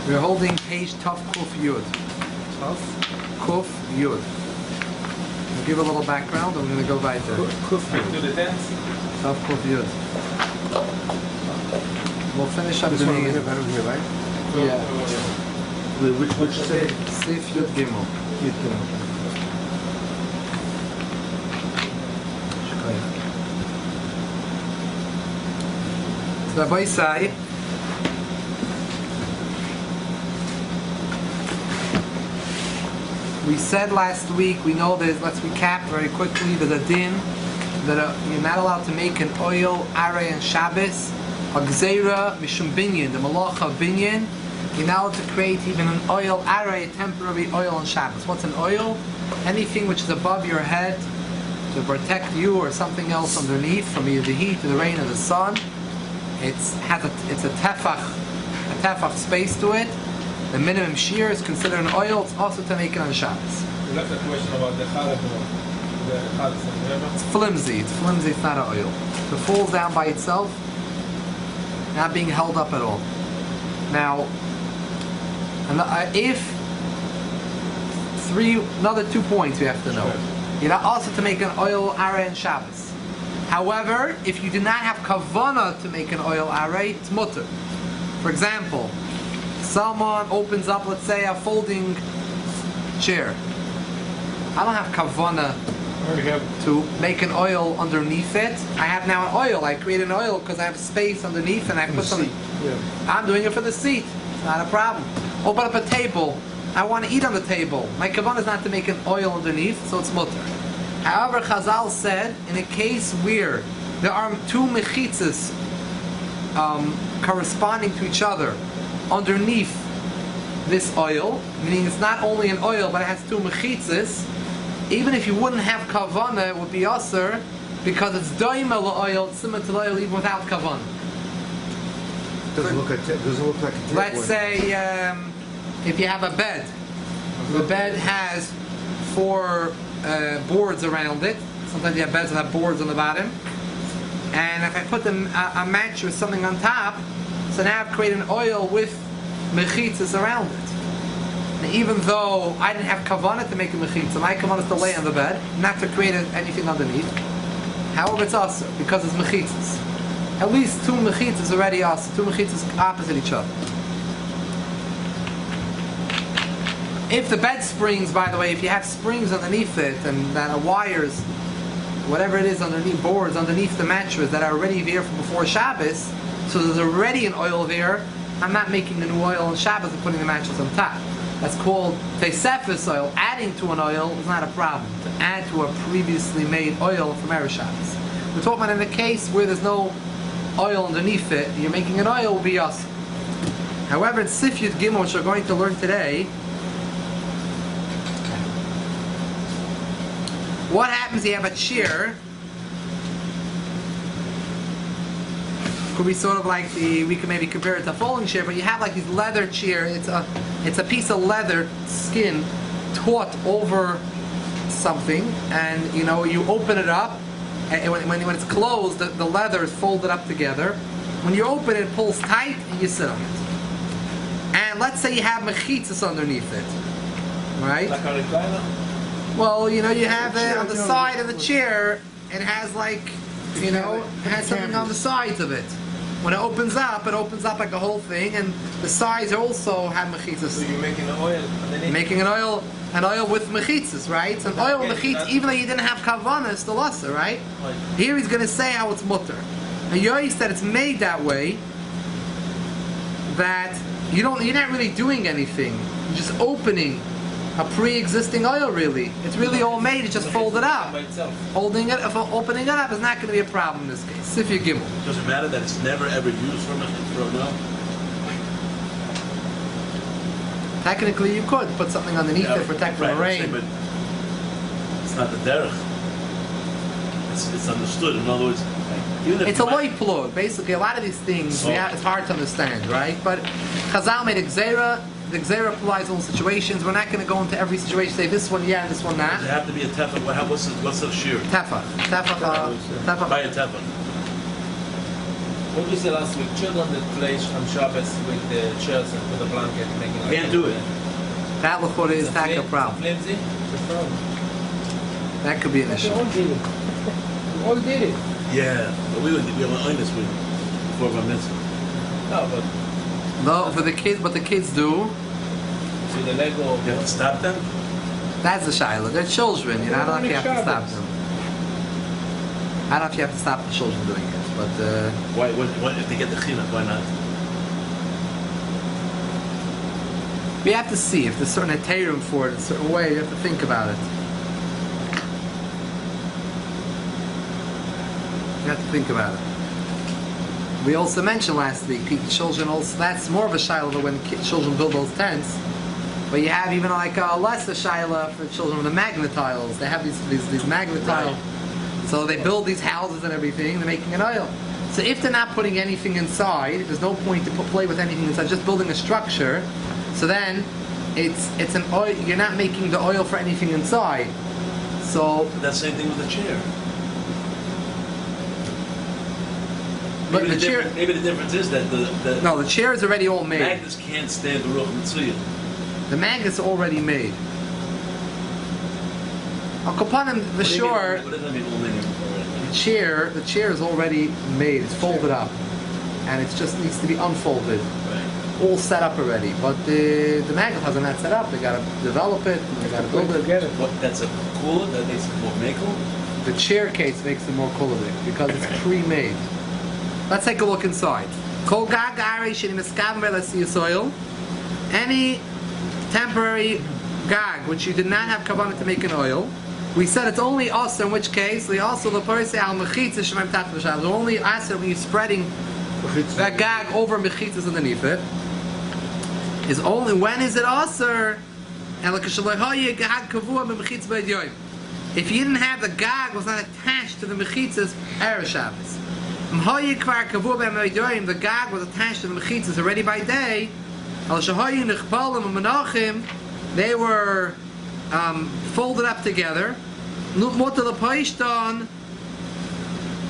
We're holding page Tuf Kuf Yud. Tuf Kuf Yud. We'll give a little background. I'm going to go weiter. Kuf Yud. Tuf Kuf Yud. We'll finish up this the one meeting. here, right? Yeah. Which say? Sif Yud Gimel. Yud Gimel. Rabbi Sai, we said last week, we know there's, let's recap very quickly, there's a din that you're not allowed to make an oil, arei, and Shabbos, a gzeira, mishum binyan, the malacha of binyan, you're not allowed to create even an oil, arei, a temporary oil on Shabbos. What's an oil? Anything which is above your head to protect you or something else underneath from either the heat or the rain or the sun. It's a tefach space to it. The minimum shear is considered an oil. It's also to make it on Shabbos. You left a question about the challah. It's flimsy. It's not an oil. If it falls down by itself, not being held up at all. Now, another 2 points we have to know. You're not also to make an oil arei and Shabbos. However, if you do not have kavanah to make an oil arei, it's mutter. For example, someone opens up, let's say, a folding chair. I don't have kavanah to make an oil underneath it. I have now an oil. I create an oil because I have space underneath and I put something. Yeah. I'm doing it for the seat. It's not a problem. Open up a table. I want to eat on the table. My kavanah is not to make an oil underneath, so it's mutter. However, Chazal said, in a case where there are two mechitzas corresponding to each other underneath this oil, meaning it's not only an oil, but it has two mechitzas, even if you wouldn't have kavanah, it would be aser, because it's doima l'oil, it's similar to the oil even without kavanah. Doesn't look like a table. Let's say if you have a bed, the bed has 4 boards around it. Sometimes you have beds that have boards on the bottom. And if I put a match or something on top, so now I've created an oil with mechitzas around it. And even though I didn't have kavanah to make a mechitzah, my kavanah is to lay on the bed, not to create anything underneath. However, it's also because it's mechitzas. At least 2 mechitzas already also. 2 mechitzas opposite each other. If the bed springs, by the way, if you have springs underneath it and that are wires, whatever it is underneath, boards underneath the mattress that are already there from before Shabbos, so there's already an oil there, I'm not making a new oil on Shabbos and putting the mattress on top. That's called Tesefis oil. Adding to an oil is not a problem. To add to a previously made oil from Erev Shabbos. We're talking about in a case where there's no oil underneath it, you're making an oil, will be awesome. However, in Sif Yud Gimel, which we're going to learn today, what happens? You have a chair. Could be sort of like we could maybe compare it to a folding chair, but you have like these leather chair. It's a piece of leather skin taut over something, and you open it up, and when it's closed, the leather is folded up together. When you open it, it pulls tight, and you sit on it. And let's say you have mechitzas underneath it, right? Like a recliner? Well, you have it on the side of the chair. It has it has something on the sides of it. When it opens up like a whole thing, and the sides also have mechitzas. So you're making an oil underneath? Making an oil with mechitzas, right? An oil with mechitzas, even though you didn't have kavanah, it's still asa, right? Here he's going to say how it's mutter. And Yoyi said it's made that way that you're not really doing anything. You're just opening a pre-existing oil, really. It's really all made, it's just folded up. Opening it up is not going to be a problem in this case. Sif Yud Gimel. Does it matter that it's never ever used for a no? Technically, you could put something underneath it to protect from the rain. But it's not the derech. It's understood. In other words, it's a loy plug. Basically, a lot of these things, it's hard to understand, right? But Chazal made a gzeira. The gzeira applies in all situations. We're not going to go into every situation, say this one yeah, this one not. Does it have to be a tefah? What's the shear? Tefach. By a tefah. What we said last week, children that play on Shabbos with the chairs and put a blanket making like Can't do it. That l'chora is taka problem. Flimsy? That could be an issue. all did it. We all did it. Yeah, but we were on this week before my mitzvah. No, but No, for the kids, but the kids do. with the Lego. You have to stop them? That's the shaila. They're children, you know. I don't know if you have to stop Shabbos. them. I don't know if you have to stop the children doing it, but Why? What if they get the chinuch? Why not? we have to see if there's certain heterim for it, a certain way. You have to think about it. You have to think about it. We also mentioned last week, children also, that's more of a shaila when children build those tents. But you have even like a lesser shaila for children with the magnet tiles. They have these magnet tiles. So they build these houses and everything, they're making an oil. So if they're not putting anything inside, there's no point to play with anything inside, just building a structure. So then it's an oil, you're not making the oil for anything inside. So That same thing with the chair. but Maybe the chair, maybe the difference is that the no, the chair is already all made. magnets can't stand the Ruach Mitzuyah. The magnet's already made. Al Kapanim, for sure, What does that mean? All made already? the chair is already made. It's folded up, and it just needs to be unfolded, Right. all set up already. But the magnet hasn't that set up. They got to develop it. They got to Put build it it. together. What? That's a cooler. That makes it more makel. The chair case makes it more cooling because it's pre-made. Let's take a look inside. Kol gag arish in the soil. Any temporary gag which you did not have kavanah to make an oil. We said it's only also in which case we also the person al mechitza shemaim tat v'shav. Only also when you're spreading that gag over mechitzas underneath it. Is only when is it also? If you didn't have the gag was not attached to the mechitzas erev Shabbos. The gag was attached to the mechitzas already by day. They were folded up together.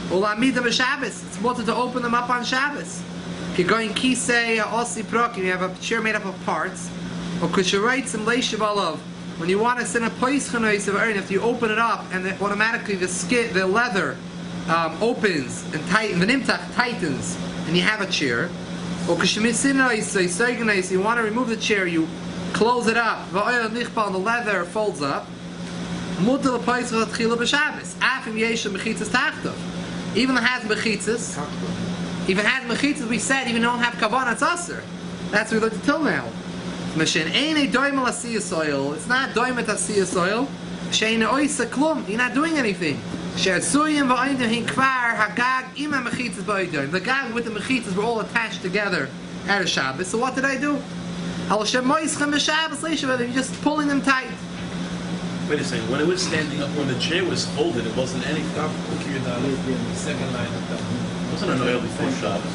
It's wanted to open them up on Shabbos. You're going kisei osi prokim. You have a chair made up of parts. Or when you want to send a poischanois of earn, if you open it up and then automatically the leather opens and tightens, and you have a chair. Or you want to remove the chair, you close it up. And the leather folds up. Even if it has mechitzas, we said even don't have kavanah, it's aser. That's what we looked at till now. It's not doimet asiyah soil. You're not doing anything. The gag with the mechitzas were all attached together at a Shabbos. So what did I do? You're just pulling them tight. Wait a second. When it was standing up, when the chair was folded, it wasn't anything. The second line of that. It wasn't an oil before Shabbos.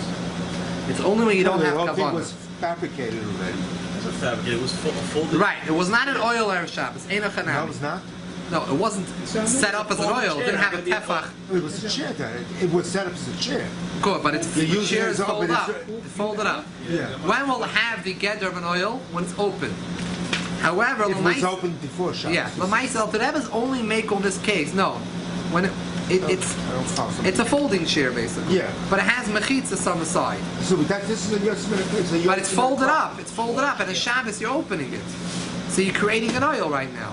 It's only when you don't the have whole thing kavanah. was fabricated already. It wasn't fabricated. It was folded. Right. It was not an oil erev Shabbos. No, it was not. No, it wasn't set up as an oil. It didn't have a tefach. It was a chair. It was set up as a chair. Good, but the use chair it is as open, folded up. it's- It's folded up. Yeah. When will it have the gather of an oil? When it's open. However, It was Lamais- open before Shabbos. yeah, Lamaisel Tereva's only make on this case. No, when it's a folding chair basically. Yeah. But it has mechitzas on the side. So this is a Yotzimah case. But it's folded up. It's folded up. At a Shabbos, you're opening it. So you're creating an oil right now.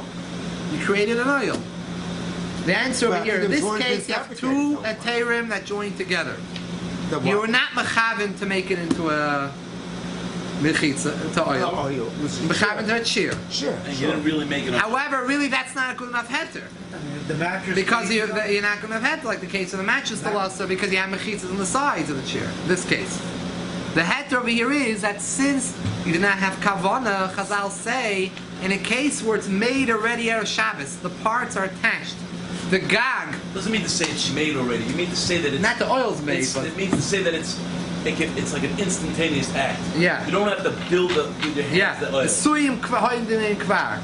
You created an oil. The answer over But here, in it was this already case, you have fabricated, two though. eterim that join together. The what? You were not mechavin to make it into a mechitza, into oil. Oh, it was a Mechavin to a chair. Sure. And you sure. didn't really make it up. However, really, that's not a good enough heter. The mattress. Because you're not going to have heter like the case of the mattress still also because you have mechitzas on the sides of the chair. In this case. The heter over here is that since you do not have kavana, Chazal say, in a case where it's made already out of Shabbos, the parts are attached. The gag, Doesn't mean to say it's made already. You mean to say that it's not the oil's made, but it means to say that it's like an instantaneous act. Yeah. You don't have to build up with your hands yeah, the the oil. suyim hoindin in kvar.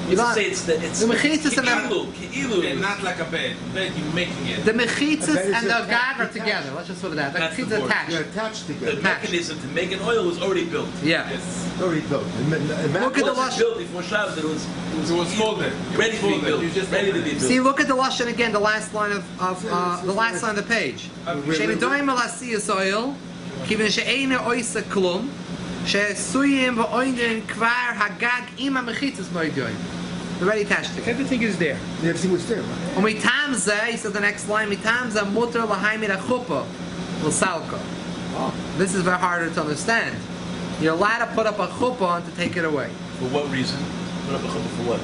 Let's say it's the mechitzas and Okay, not like a bed. Bed, you're making it. the mechitzas bed is and the attached. gag are together. Let's just put it that. The That's the mechitzas board. attached. They're attached The together. mechanism to make an oil was already built. Yeah. Yes. Already built. Look at the Once lashon. it's built before Shabbos, it was It was folded. ready to be built. You just Ready to opened be it. built. See, look at the lashon again. The last line of the last line of the page. She'nedoim al asiyas oil, kivin she'ena oisa klum, she'suyim v'oinen kvar hagag ima mechitzas moedoim. They're already attached together. Everything is there. Everything was there, right? And mitamza, he said the next line, mitamza muter lahaimid achupa l'salka. This is very harder to understand. You're allowed to put up a chuppah to take it away. For what reason? Put up a chuppah for what?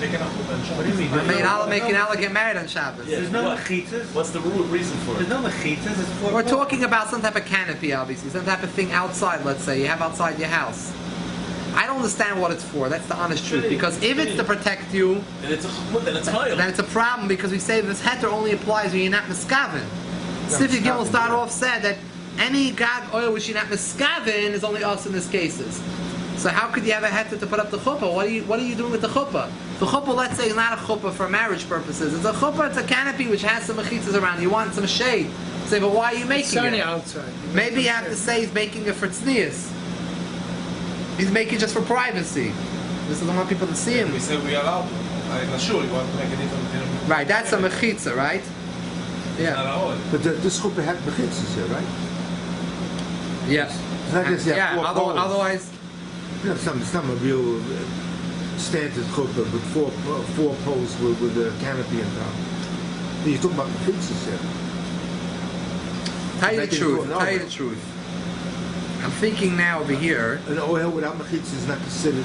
Making a chuppah and What do you mean? I mean, Allah making Allah get married on Shabbos. Yeah, There's for no what? mechitzas. What's the reason for There's it? no mechitzas. It's for We're talking about some type of canopy, obviously, some type of thing outside, let's say, you have outside your house. I don't understand what it's for, that's the honest truth. Because if it's to protect you, And it's a chuppah, then it's higher. then it's a problem because we say this heter only applies when you're not miskaven. Sifri Gimel start off said that any gag oil which you're not miskaven is only us in these cases. So how could you have a heter to put up the chuppah? What are you doing with the chuppah? The chuppah, let's say, is not a chuppah for marriage purposes. It's a chuppah, it's a canopy which has some mechitzas around. You want some shade. Say, but why are you making Sunny it? outside. Maybe you have to say he's making it for tznius. He's making it just for privacy. This doesn't want people to see him. We said we allowed to. I'm not sure you want to make a different. Right, that's a mechitza, right? Not Yeah. at all. But this chuppah had mechitzas here, right? Yeah. It's not just you have Yeah, four poles. otherwise, You know, some a real standard chuppah with four poles with a canopy on top. You're talking about mechitzas here. tell you the Make it truth, go tell you nowhere. the truth. I'm thinking now over here, An oil without mechitzas is not considered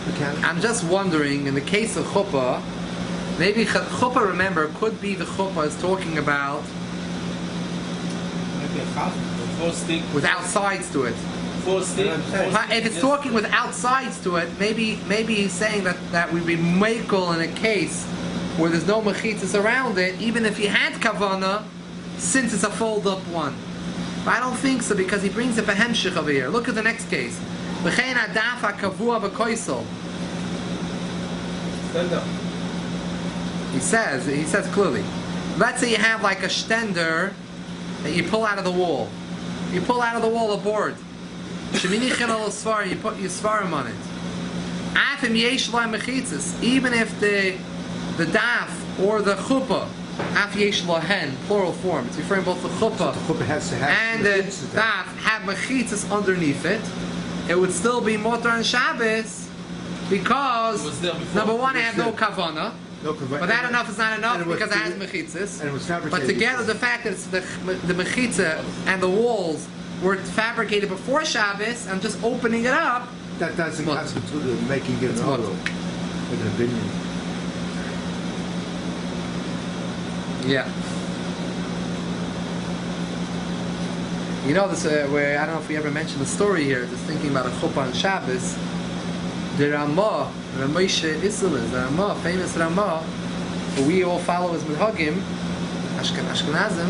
a canopy. I'm just wondering, in the case of chuppah, maybe chuppah, remember, could be the chuppah is talking about Maybe a half. Four stick. without sides to it. Four stick. If it's talking without sides to it, maybe he's saying that we'd be makel in a case where there's no mechitzas around it, even if you had kavana, since it's a fold-up one. But I don't think so, because he brings up a hemshich over here. Look at the next case. V'chein adaf hakavua b'koisel. Stand up. He says clearly. Let's say you have like a stender that you pull out of the wall. You pull out of the wall a board. Sheminichin al svar, you put your svarim on it. Afim yesh la mechitzas. Even if the daf or the chuppah, af yesh la hen, plural form. It's referring both the chuppah The chuppah has to have and the mechitzas there. daf have mechitzas underneath it. It would still be motor on Shabbos because It was there before. number one, I It have was no there. kavana. No, But that enough is not enough And it was because it has fitted- mechitzas. and it was But fabricated together, before. the fact that it's the mechitza and the walls were fabricated before Shabbos, I'm just opening it up. That doesn't What? constitute the making it It's an what? oil, like an opinion. Yeah. You know this where I don't know if we ever mentioned the story here. Just thinking about a chuppah on Shabbos. The Ramah, Ramoshe Isilis, the Ramah, famous Ramah, who we all follow as Minhagim, Ashkenazim.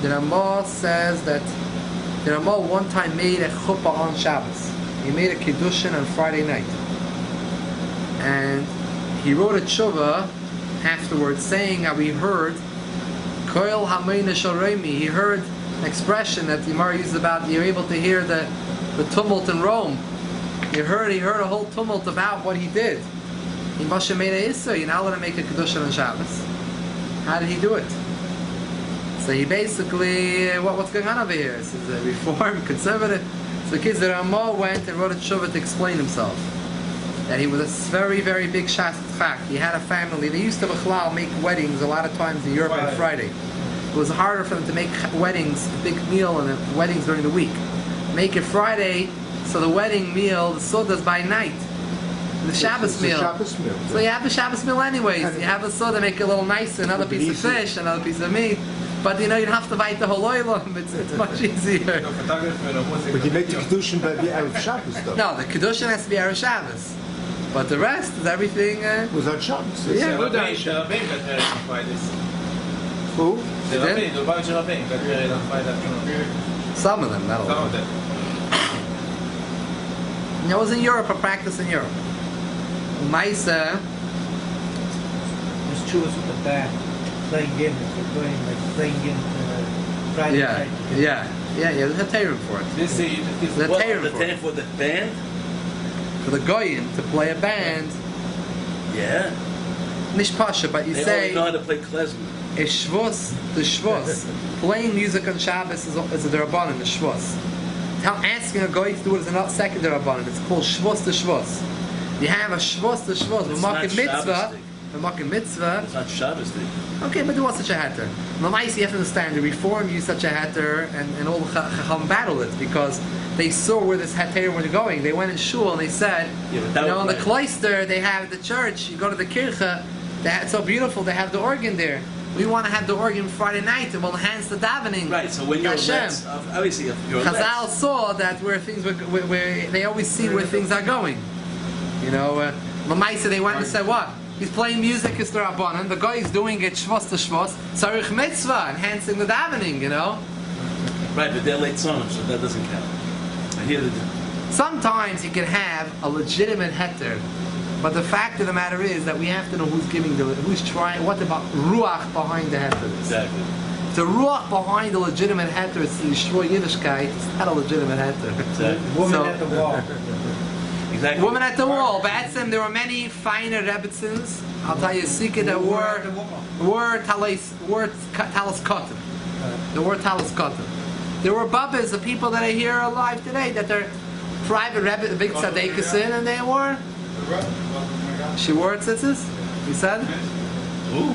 The Ramah says that the Ramah one time made a chuppah on Shabbos. He made a kiddushin on Friday night, and he wrote a tshuva afterwards saying how he heard Koil Hamayna Shalreimi. He heard an expression that the Gemara uses about you're able to hear the tumult in Rome. He heard a whole tumult about what he did. He must have made a issa. You're not allowed to make a kedusha on Shabbos. How did he do it? So he basically, what's going on over here? This is a reform, conservative. So the kids that Ramah went and wrote a tshuva to explain himself. That he was a very, very big shastzchak. He had a family. They used to make weddings a lot of times in Europe on Friday. It was harder for them to make weddings, a big meal, and weddings during the week. Make it Friday, so the wedding meal, the soda's by night. The Shabbos It's a meal. Shabbos meal. So you have the Shabbos meal anyways. You have the soda, make it a little nicer, another piece of fish, another piece of meat. But you don't have to bite the whole oilam. It's much easier. No photography and music. But you make the kedushin by the Erev Shabbos, though. No, the kedushin has to be Erev Shabbos. But the rest is everything. It was on Shabbos. Yeah. The Rabbein got married on Fridays. Who? The They did? Rabbein, the Baruch Rabbein got married on Friday afternoon. Some of them, not all. Some of them. it was in Europe, a practice in Europe. Maisa, Just choose with the band, playing in, if you're going like playing in Friday yeah, night. yeah, there's a term for it. This is The What, term the for time it. for the band? For the goyim to play a band, Yeah. nish pasha, but you They say only know how to play klezmer. a shvus, the shvus. Playing music on Shabbos is a derabanan, the shvus. How asking a goy to do it is not second derabanan. It's called shvus the shvus. You have a shvus the shvus. It's We're not making mitzvah. Shabbos day. We're making mitzvah. It's not Shabbos day. Okay, but there was such a heter. Lamais, you have to understand, the Reform used such a heter, and all the Chacham battled it because they saw where this heter was going. They went in shul and they said, Yeah, but that you know, in was the right. cloister they have the church. You go to the kirche, it's so beautiful. They have the organ there. We want to have the organ Friday night. It will enhance the davening. Right, so when you're Hashem. Let's, obviously if you're Chazal Let's, saw that where things were, where they always see where things are going. You know, Lamaisa, they went and said, what? He's playing music, it's the Rabbanan. The guy is doing it shvos to shvos. Tzarich mitzvah, enhancing the davening, you know. right, but they're late songs, so that doesn't count. I hear the Sometimes you can have a legitimate heter, but the fact of the matter is that we have to know who's giving who's trying, what about ruach behind the heter is. exactly. The ruach behind the legitimate heter is the Yishroy Yiddishkeit, it's not a legitimate heter. Exactly. Woman So- at the wall. Exactly. Woman at the wall, but Etzem, there were many finer Rebbitzins. I'll tell you a secret, that were talis cotton. The word talis cotton. There were babbas, the people that are here alive today, that they're private Rebbe, the big tzaddikisin, and they wore. She wore tzitzis? You said? Ooh.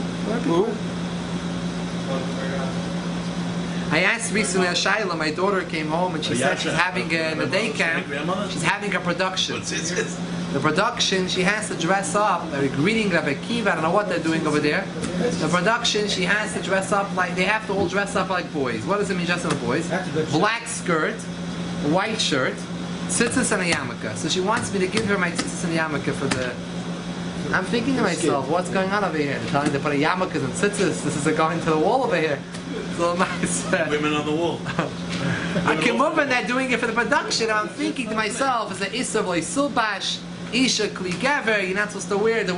I asked recently a Shaila, my daughter came home and she said she's having in the day camp, she's having a production. What's it? The production, she has to dress up, they're greeting Rabbi Kiva, I don't know what they're doing over there. The production, she has to dress up like, they have to all dress up like boys. What does it mean dress up like boys? That's a good Black skirt, white shirt, tzitzis and a yarmulke. So she wants me to give her my tzitzis and yarmulke for the... I'm thinking to myself, what's going on over here? They're telling me to put a yarmulke and tzitzis. This is a going to the wall over here. So nice. Women on the wall. I came up and they're doing it for the production. And I'm thinking to myself, it's an Issa v'lo Sulbash, Isha Kli Gever. You're not supposed to wear the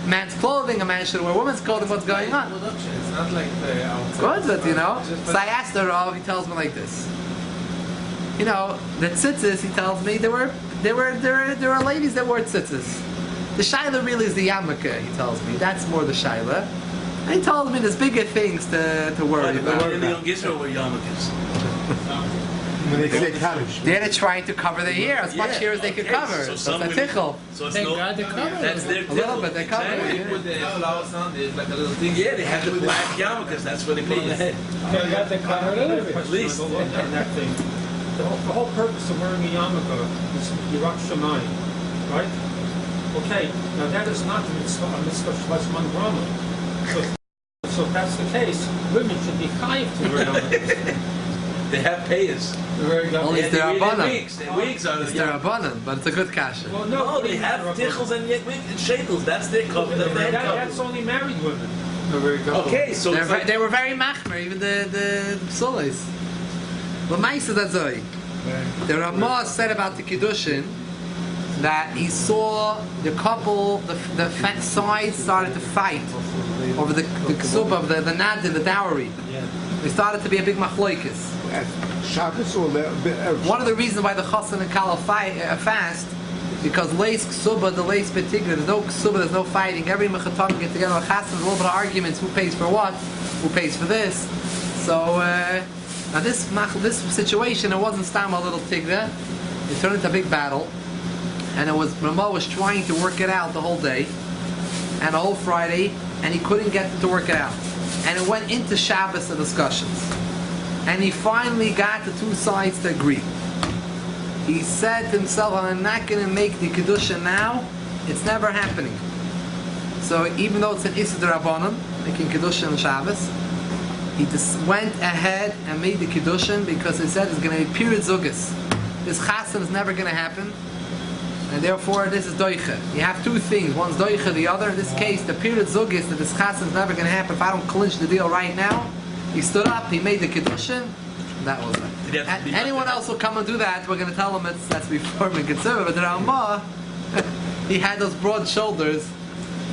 man's clothing. A man should wear women's clothing. What's going on? production. It's not like the outside. Good, but you know. So I asked the Rav. He tells me like this. You know, the tzitzis. He tells me there were ladies that wore tzitzis. The shaila really is the yarmulke. He tells me that's more the shaila. And he told me there's bigger things to worry But about. in the young Israel were yarmulkes. When they say Kaddish. They're trying to cover their hair as much Yeah, hair as they could okay, cover. so So some it's a women- tickle. So it's Thank no, God they cover that's their A little tickle. bit, they cover Exactly. it. With the flowers on, there's like a little thing. Yeah, they have the black yarmulkes. That's where they put on the head. Thank God they cover it a little bit. At least. On that thing. The whole purpose of wearing a yarmulke is Yirat Shamayim, right? Okay, now that is not a mitzvah Shvas Man Brahma. So if that's the case, women should be chayiv to wear yarmulkes. They have payers. Only if They they're wear Rabbanan. wigs. Their wigs are It's the their abundant, but it's a good kasha. Well, No, they have tichels and wigs and shekels. That's their cover. That's their That's cover. only married women. Okay, so it's like, They were very machmer, even the psulis. But Maisa Dazoi, the Ramah said about the Kiddushin that he saw the couple, the sides started to fight over the ksub of the nadin, the dowry. There started to be a big machloikis. At Shabbos or One of the reasons why the Chassan and Kala fast, because leis ksuba, the leis betigna, there's no ksuba, there's no fighting. Every mechatan get together with Chassan, there's a little bit of arguments, who pays for what, who pays for this. So, now this situation, it wasn't stam a little tigra, it turned into a big battle, and Ramah was trying to work it out the whole day, and the whole Friday, and he couldn't get to work it out. And it went into Shabbos, the discussions. And he finally got the two sides to agree. He said to himself, I'm not going to make the Kedusha now, it's never happening. So even though it's an Issa D'Rabbanan, making Kedusha on Shabbos, he just went ahead and made the Kedusha because he said it's going to be period Zugas. This Chassan is never going to happen, and therefore this is Doiche. You have two things, one's Doiche, the other. In this case, the period Zugas, that this Chassan is never going to happen if I don't clinch the deal right now. He stood up, he made the Kedusha, that was it. Did he have to be Anyone else will come and do that. We're going to tell him that's before being conservative. But the Ramah, he had those broad shoulders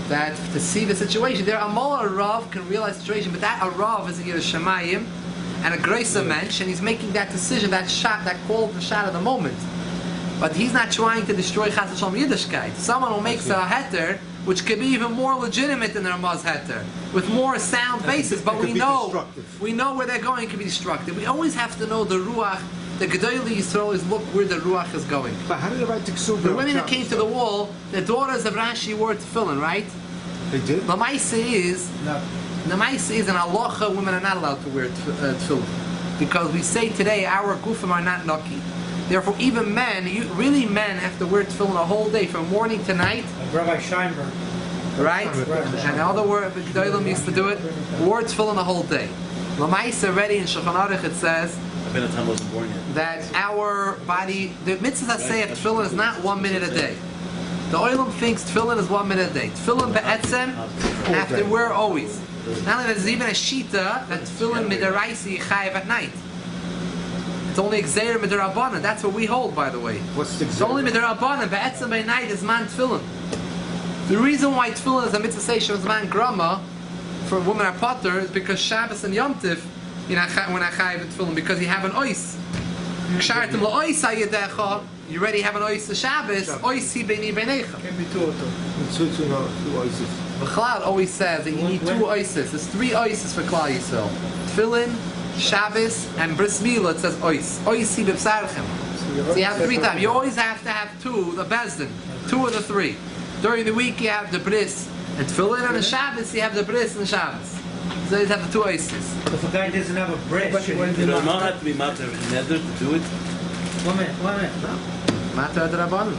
that to see the situation. There, a Mullah Rav can realize the situation, but that a Rav is a Yirah Shemayim and a Grace Mensch, and he's making that decision, that shot, that call, the shot of the moment. But he's not trying to destroy Chas V'Shalom Yiddishkeit. Someone who makes a heter, which could be even more legitimate than the Ramah's heter, with more sound basis. But we know where they're going can be destructive. We always have to know the ruach. The Gedolei Yisrael always look where the ruach is going. But how did they write the Ksubah? The women that came to the wall, the daughters of Rashi wore tefillin, right? They did? The Maisa is, in halacha, women are not allowed to wear tefillin. Because we say today our gufim are not naki. Therefore, even men, men have to wear tefillin a whole day, from morning to night. Rabbi Scheinberg. Right? And other words, the Gedolim used to do it, wore tefillin the whole day. The Maisa already in Shulchan Aruch it says, Time wasn't born yet. that our body, the mitzvah that say tefillin is not 1 minute a day. The Olam thinks tefillin is 1 minute a day. Tefillin be'etzem have to wear always. Not only that, there's even a shita that tefillin midaraisi chayiv at night. It's only Xer midarabanan. That's what we hold, by the way. What's the It's only midarabanan. Be'etzem by night is man tefillin. The reason why tefillin is a mitzvah seishon is man grama for women are potter is because Shabbos and Yom Tiv when I chayiv in tefillin, because you have an ois. Kshartim la'ois hayedecha. You already have an ois to Shabbos. Ois hi beini beinecha. Can be two. Two oasis. B'chlal always says that you need 2 oises. There's 3 oises for Klal Yisrael. Tefillin, Shabbos, and Bris Milah. It says ois. Ois hi b'psarchem. So you have 3 times. You always have to have 2. The bezdin, 2 of the 3. During the week you have the bris and tefillin, on the Shabbos you have the bris and the Shabbos. So you have the 2 oasis. If a guy doesn't have a bris, Did the Ramah have to be matter nether to do it? 1 minute. Matar d'Rabbanan.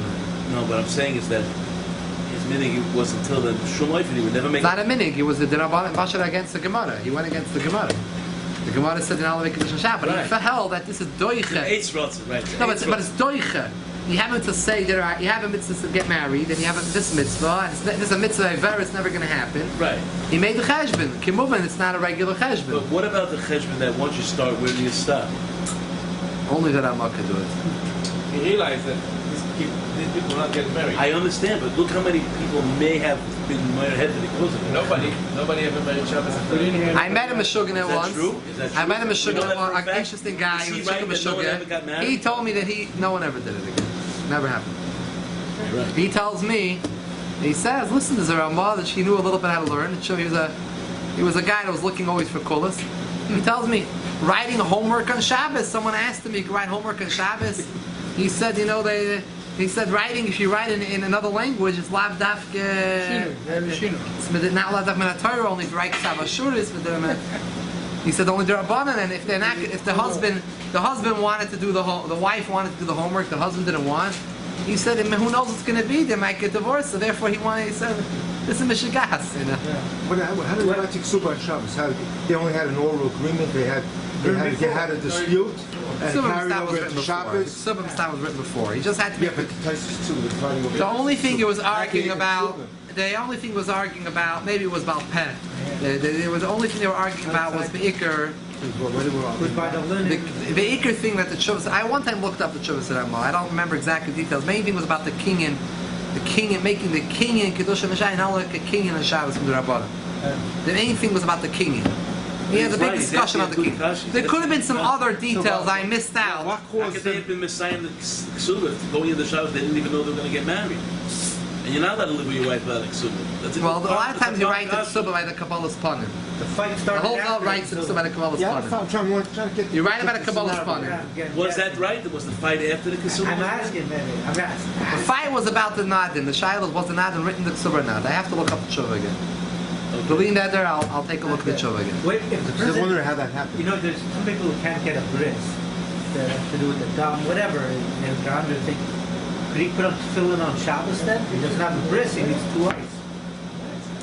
No, what I'm saying is that his minig was until the Shum Oifin, he would never make It's not a minig. He was a d'Rabbanan Bashar against the Gemara. He went against the Gemara. The Gemara said in Allah Kedushin Shabbat, but he held that this is doiche. Eitz Rotzen, right? No, but it's doiche. You have to say you have a mitzvah to get married, and you have this mitzvah. And this is a mitzvah ever. It's never going to happen. Right. He made the cheshbon. Kimuvin, it's not a regular cheshbon. But what about the cheshbon that once you start, where do you stop? Only that Ramah could do it. He realized that these people are not getting married. I understand, but look how many people may have been married because of it. Nobody ever married Shabbos. I met him a Shugana once. True? Is that true? I met him a You know Shugana that for a once, an fact? interesting guy. Is he He was right Shugana that no one ever got Shugana. married? He told me that no one ever did it again. Never happened. Right. He tells me, he says, listen, there's a Ramah that she knew a little bit how to learn. He was a guy that was looking always for kulas. He tells me, writing homework on Shabbos. Someone asked him, you can write homework on Shabbos? He said, he said writing, if you write in another language, it's lav dafke. It's not lav dafke Torah, only if you write Ksav Ashuris. He said only the Rabbanan, and if the husband wanted to do the wife wanted to do the homework, the husband didn't want. He said, who knows what's going to be? They might get divorced, so therefore he said, this is Mishigas, you know. But how did they write the Ksubah on Shabbos? They only had an oral agreement. They had a dispute and carried over to Shabbos. Subam Stam was written before. He just had to. Yeah, but the Taisus too. The only thing it was arguing about. The only thing was arguing about, maybe it was about pen. The only thing they were arguing about was the Iker. The Iker thing that the Chuvas. I one time looked up the Chuvas at Ramah. I don't remember exactly the details. Main thing was about the king and making the king and Kedusha Mishai, not like a king and a Shabbos from the Rabbanim. The main thing was about the king. He has a big discussion on the king. There could have been some other details I missed out. How could they have been messiahing the Ksubah going in the Shabbos? They didn't even know they were going to get married. And you're not allowed to live with your wife without a Ksubah. Well, a lot of times you write the Ksubah by the Kabbalah's Panim. The fight The started whole note writes the Ksubah by the Kabbalah's Panim. I'm trying to get. You write about a Kabbalah's Panim. Was that right? Was the fight after the Ksubah? I'm asking, man. I'm asking. The fight was about the Nadin. The Shiloh was the Nadin written the Ksubah Nad. I have to look up the Tshuva again. Believe that there, I'll take a look at the Tshuva again. Wait, if the I person, wonder how that happened. you know, there's some people who can't get a bris to do with the dam, whatever. And they're under think, could he put up tefillin on Shabbos then? He doesn't have a bris, he needs 2 ice.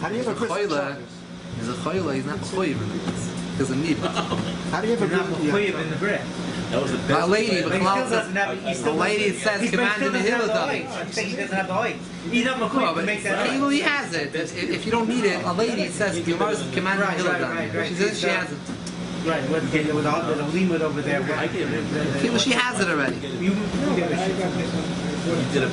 How do you have a Christmas Choyle. Shabbos? He's a Choyle, he's not Choyev in this. He doesn't need it. How do you have You're not a mechuyev in the bris. That was the best. A lady, fight. but He still doesn't have. He the still lady doesn't- says he command still in the doesn't hill have of the ice. I'm saying he doesn't have the ice. He's not Well, mechuyev but to make that he ice. has it. If you don't need it, a lady says Gemara command in the hill of Right. She says she has it. Right, with the limit over there. I gave it. Well, she has it already. You give a shit. You did a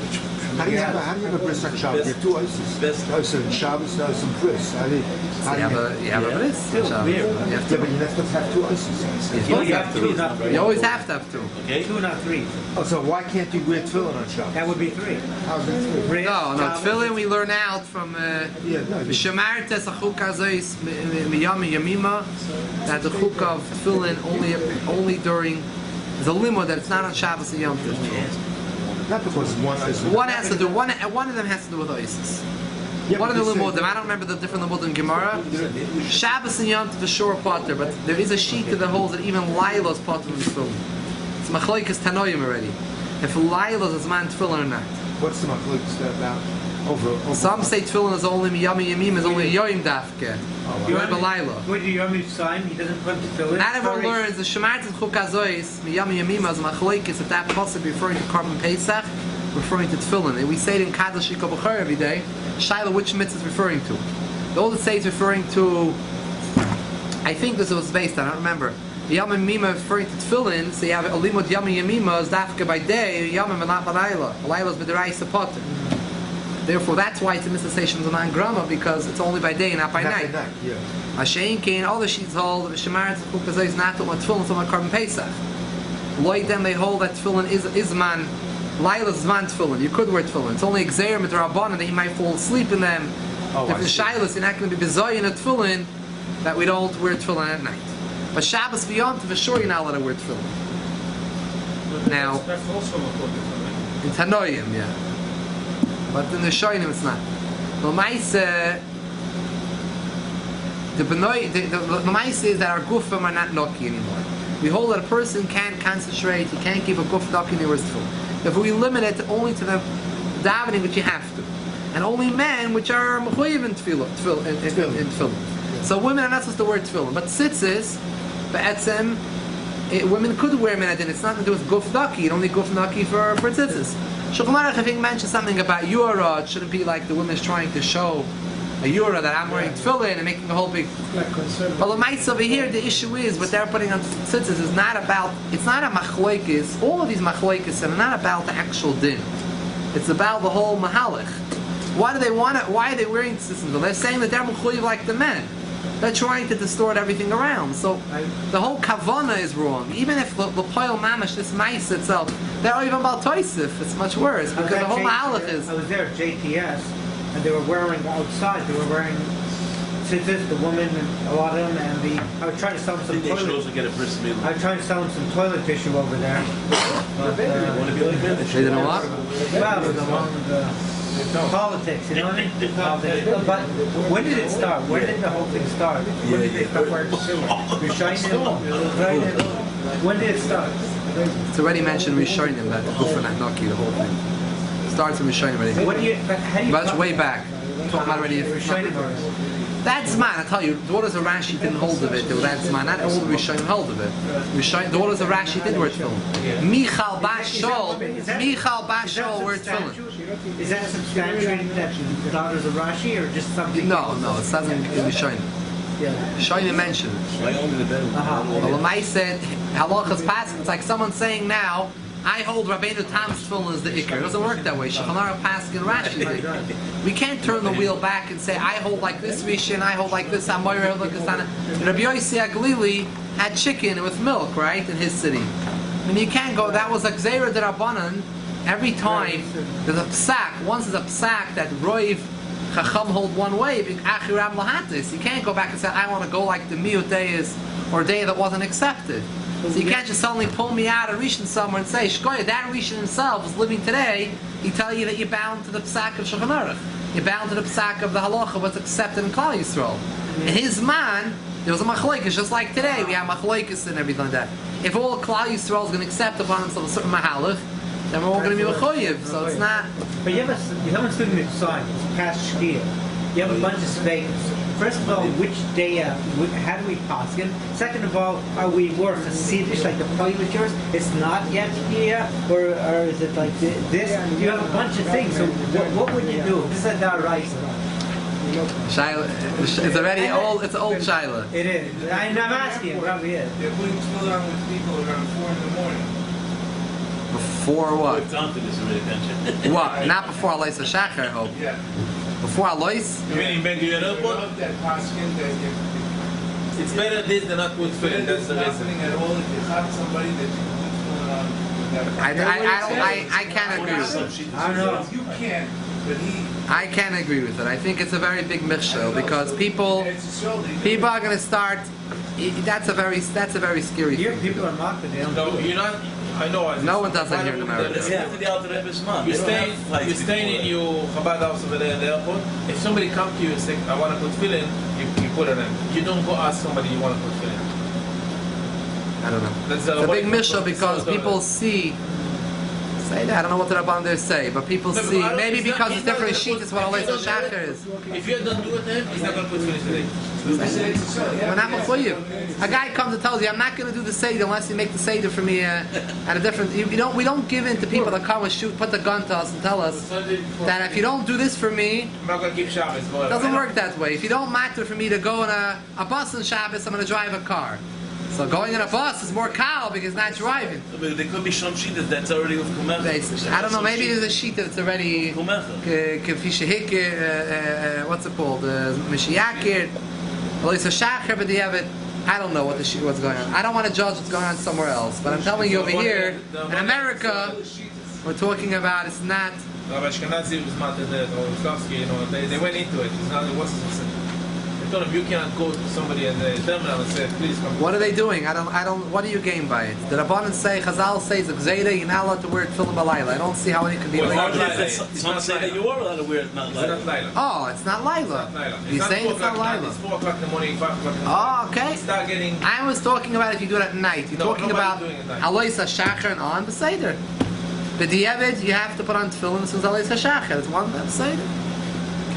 How do you have a bris on Shabbos? You have two ices. Ice on Shabbos, now some bris. How do you You have a bris. You have Yeah, to. but you're not supposed to have two ices. You have two, not three. You always have two. Okay. Two, not three. Oh, so why can't you wear tefillin on Shabbos? That would be three. How's that three? Bris, No, Shabbos. tefillin we learn out from Yeah, no. Shemartes a chuk azois miyam yamima, that the chuk of tefillin only during the limo that it's not on Shabbos and Yom Tov. Not because one ice. One has to do one of them has to do with oasis. Yeah, One of the but they say- limudim, I don't remember the different limudim in Gemara. Shabbos and Yom Tov is sure potter, but there is a sheet that holds that even Laila's potter in tefillin. It's machlokes tanoim already. If Laila's is man tefillin or not. What's the machlokes about? Over. Some say tefillin is only miyami yamim is only yoyim dafke. Yoyim b'Laila. What do you want me to sign? He doesn't put the fill in. Not everyone learns the Shemartes chuk azois miyami yamim as machlokes if that possibly referring to Korban Pesach, referring to tefillin. And we say it in Kadosh Yikol B'chor every day. Shaila, which mitzvah is referring to? The old say it's referring to. I think this was based on. I don't remember. Yom Yamima referring to tefillin. So you have a limud Yom Yamima is dafka by day. Yom and not b'layla. B'layla is b'deraisa potter. Therefore, that's why it's a mitzvah station of man grama because it's only by day, not by night. Yeah. Hashem Kain, all the sheets hold, Shemarat Chukazay is not what tefillin, it's on Korban Pesach. Lloyd then they hold that tefillin is man, Laila's man tefillin. You could wear tefillin. It's only Xer Midrabanan that you might fall asleep in them. Different shilas, you're not going to be bizoy in a tefillin that we don't wear tefillin at night. But Shabbos beyond, for sure you're not allowed to wear tefillin. Now, That's also a good right? in Tanoim, yeah. But in the Shoinim it's not. The Maise, the Maise is that our gufim are not noki anymore. We hold that a person can't concentrate, he can't keep a guf noki in the worst tefillin. If we limit it only to the davening which you have to, and only men which are mechuyev in tefillin. So women are not supposed to wear tefillin, but tzitzis, be'etzem, women could wear minadin. It's nothing to do with guf naki. It only guf naki for tzitzis. Shulchan Aruch, I think, mentioned something about yura. It shouldn't be like the women's trying to show a yura that I'm wearing tefillin and making a whole big. But the mites over here, the issue is what they're putting on tzitzis is not about. It's not a machloikis. All of these machloikis are not about the actual din. It's about the whole mahalach. Why do they want it? Why are they wearing tzitzis? They're saying that they're mechuyev like the men. They're trying to distort everything around. So the whole kavana is wrong. Even if the poil mamash, this mice itself, they're even about toisif. It's much worse because the whole mahalach is. I was there at JTS, and they were wearing outside. They were wearing tzitzis, the women, a lot of them, and I was trying to sell them I some think they should toilet. also get a bris milah. I was trying to sell them some toilet tissue over there. But, You want to be like that? They didn't know what? well, it was along the politics, you know what I mean? Politics. But when did it start? Where did the whole thing start? When did they start wearing tefillin? When did it start? It's already mentioned Rishonim that the guf not noki the whole thing. It starts in Rishonim already. What do you? How do you? But it's way back. Talking about already. That's man. I tell you, daughters of Rashi didn't hold of it. That's man. Not all the Rishonim hold of it. Daughters of Rashi didn't wear tefillin. Michal Bashol wear tefillin. Is that substantiating that the daughters of Rashi or just something? No, it doesn't in Rishonim. Yeah. Rishonim mentioned it. Well, Lamai said halachas pas. It's like someone saying now, I hold Rabbeinu Tam's tefillin as the ikar. It doesn't work that way. Shulchan Aruch Paskin Rashi. We can't turn the wheel back and say I hold like this Rishon, I hold like this Amoyer, like this Rabbi Yossi Aglili had chicken with milk, right, in his city. I mean, you can't go. That was a gzeira derabanan. Every time there's a psak. Once there's a psak that roiv chacham hold one way, achiram lahatis. You can't go back and say I want to go like the miut days or day that wasn't accepted. So you can't just suddenly pull me out of Rishon somewhere and say, Shkoya, that Rishon himself is living today. He tell you that you're bound to the psak of Shulchan Aruch. You're bound to the psak of the halacha, what's accepted in Klal Yisrael. In his man, there was a machlokes, just like today. We have machlokes and everything like that. If all Klal Yisrael is going to accept upon themselves a certain mahalach, then we're all going to be mechoyev. So it's not. But you have a student in sign, past Shkia. You have a bunch of spaces. First of all, which day, how do we pass him? Second of all, are we more Hasidish, like the yours? It's not yet here, or is it like this? You have a bunch of things, so what would you do? This is a daraisa. Shaila, it's already old. It's old Shaila. It is. I'm asking. It probably is. They're putting tefillin on with people around 4 in the morning. Before what? We've done to this already, attention. What? Not before Alois Shachar, I hope. Yeah. Before Alois? You mean Ben Gurion Airport? Love that paskin that It's better this than not put it's tefillin. That's the reason. happening at all. If you have somebody that you can put tefillin on with that I can't agree with it. I don't know. You can't, but he. I can't agree with it. I think it's a very big mishal because people It's a shoulder. are going to start. That's a very scary Here, thing. people are mocking. They don't No, do it. you're not. I know. No one does that here in America. Let's get to the Alter Rebbe's mom. You're staying in your Chabad house over there in the airport. If somebody comes to you and say, "I want to put tefillin," you put it in. You don't go ask somebody you want to put tefillin. I don't know. That's It's a what big it- mishal because so- people see. Say that. I don't know what the Rabban there say, but people No, but see. I don't- Maybe he's not- because it's he's not different gonna sheet put- is what Alois he's not gonna- Shachar is. If you don't do it to him, he's not going to put tefillin today. We're not for you. A guy comes and tells you, "I'm not going to do the seder unless you make the seder for me at a different." We don't give in to people that come and put the gun to us and tell us that if you don't do this for me, I'm not going to keep Shabbos. it doesn't work that way. If you don't matter for me to go in a bus on Shabbos, I'm going to drive a car. So going in a bus is more cow because not driving. But there could be some sheet that's already with Kumecha. I don't know. Maybe there's a sheet that's already what's it called? Mishiyakir. Well, it's a shacher, but I don't know what's going on. I don't want to judge what's going on somewhere else, but I'm telling you over here in America, we're talking about it's not. Rabbi Ashkenazi was not there. Rostovsky, they went into it. It's not. It wasn't. They told him you cannot go to somebody at the terminal and say, "Please come." What are they doing? I don't. What do you gain by it? The Rabbanan say, Chazal says, "Gzeira, you're not allowed to wear tefillin b'layla." I don't see how it can be. Well, like it's not that. Laila. Some say that you are allowed to wear it, not It's not like. Laila. Oh, it's not Laila. You're saying it's not Laila. It's 4 o'clock in the morning, 5 o'clock in the morning. Oh, okay. Start getting. I was talking about if you do it at night. You're No, talking nobody's about doing it at night. Alois HaShachar and on Beseder. But the Yevid, you have to put on tefillin as soon as Alois HaShachar. It's one Beseder.